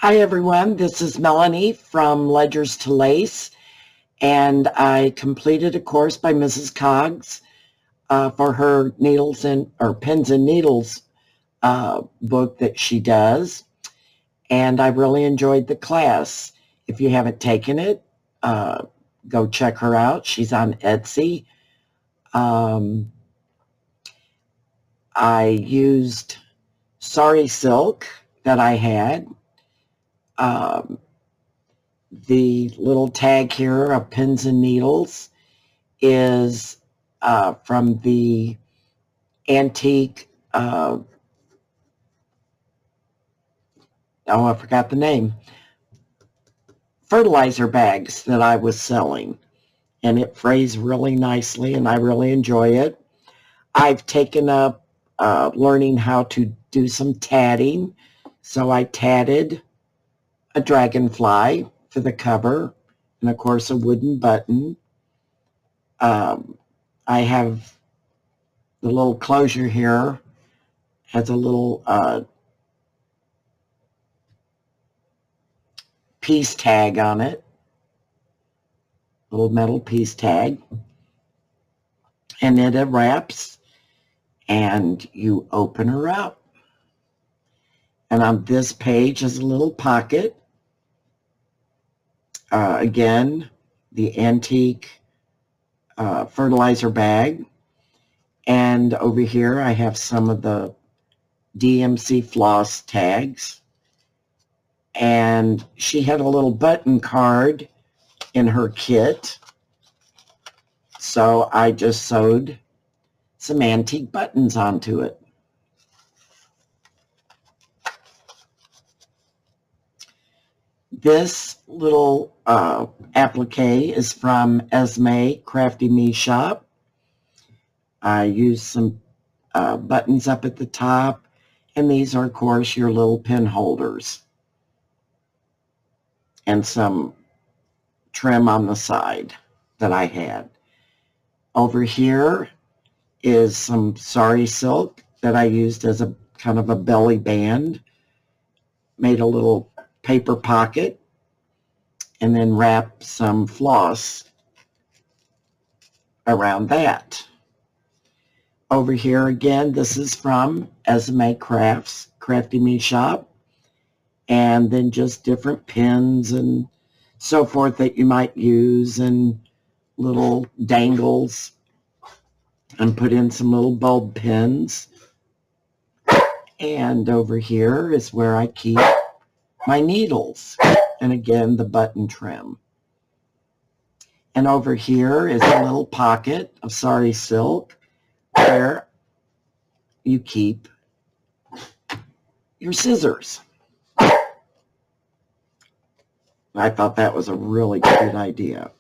Hi everyone, this is Melanie from Ledgers to Lace, and I completed a course by Mrs. Coggs for her needles and or pins and needles book that she does, and I really enjoyed the class. If you haven't taken it, go check her out. She's on Etsy. Um, I used Sari Silk that I had. Um, the little tag here of pins and needles is from the antique, I forgot the name, fertilizer bags that I was selling. And it frays really nicely, and I really enjoy it. I've taken up learning how to do some tatting. So I tatted a dragonfly for the cover, and of course a wooden button. Um, I have the little closure here, has a little peace tag on it, little metal peace tag, and it wraps, and you open her up. And on this page is a little pocket. Again, the antique fertilizer bag. And over here I have some of the DMC floss tags. And she had a little button card in her kit. So I just sewed some antique buttons onto it. This little applique is from Esme Crafty Me Shop. I used some buttons up at the top, and these are, of course, your little pin holders, and some trim on the side that I had. Over here is some sari silk that I used as a kind of a belly band, made a little paper pocket, and then wrapped some floss around that. Over here again, this is from Esme Crafts, Crafty Me Shop, and then just different pins and so forth that you might use, and little dangles, and put in some little bulb pins. And over here is where I keep my needles, and again the button trim. And over here is a little pocket of sari silk where you keep your scissors. I thought that was a really good idea.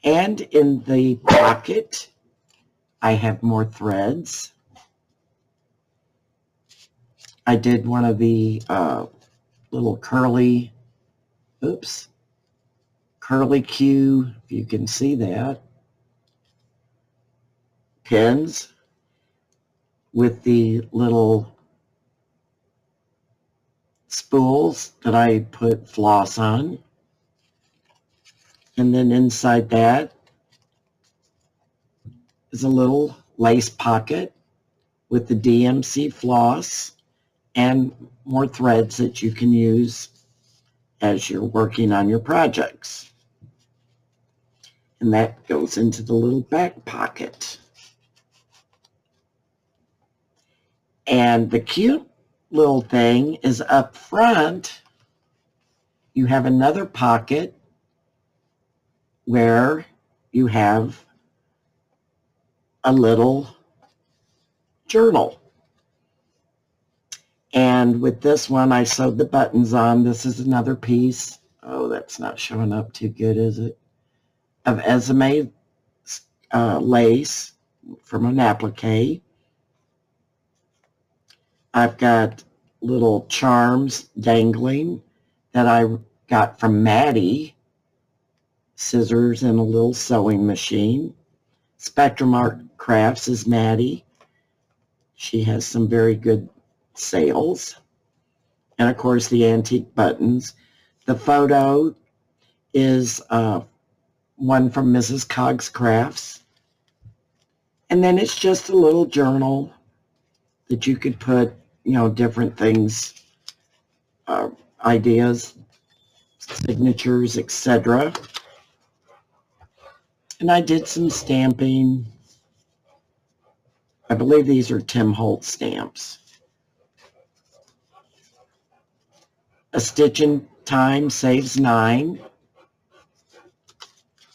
And in the pocket, I have more threads. I did one of the little curly Q, if you can see that, pins with the little spools that I put floss on. And then inside that is a little lace pocket with the DMC floss and more threads that you can use as you're working on your projects. And that goes into the little back pocket. And the cute little thing is up front. You have another pocket where you have a little journal. And with this one, I sewed the buttons on. This is another piece. Oh, that's not showing up too good, is it? Of Esme lace from an applique. I've got little charms dangling that I got from Maddie. Scissors and a little sewing machine. Spectrum Art Crafts is Maddie. She has some very good sales. and of course the antique buttons. The photo is one from Mrs. Coggs Crafts. And then it's just a little journal that you could put, different things, ideas, signatures, etc. And I did some stamping. I believe these are Tim Holtz stamps. A stitch in time saves 9.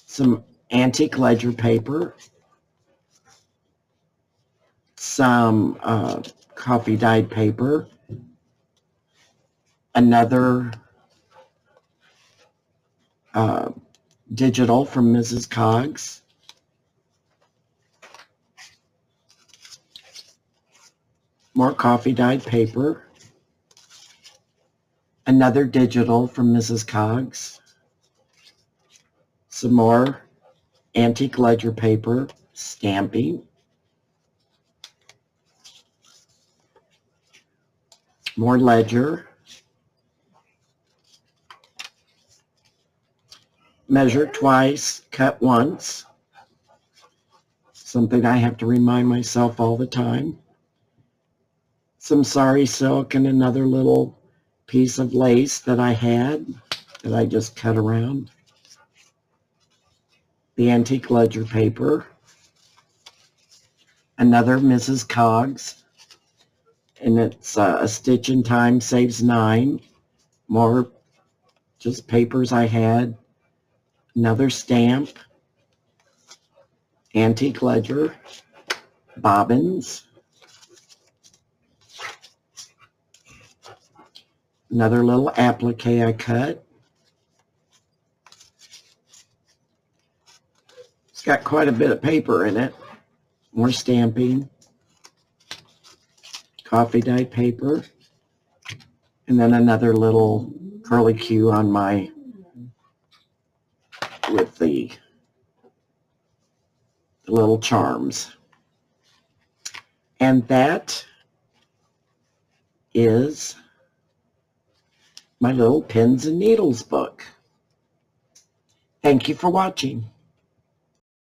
Some antique ledger paper. Some coffee dyed paper. Another digital from Mrs. Coggs. More coffee dyed paper. Another digital from Mrs. Coggs. Some more antique ledger paper, stamping. More ledger. Measure twice, cut once. Something I have to remind myself all the time. Some sari silk and another little piece of lace that I had that I just cut around. The antique ledger paper. Another Mrs. Coggs. And it's a stitch in time saves 9. More just papers I had. Another stamp. Antique ledger. Bobbins. Another little applique I cut. It's got quite a bit of paper in it. More stamping. Coffee dyed paper. And then another little curly Q on my, with the little charms. And that is my little pins and needles book. Thank you for watching.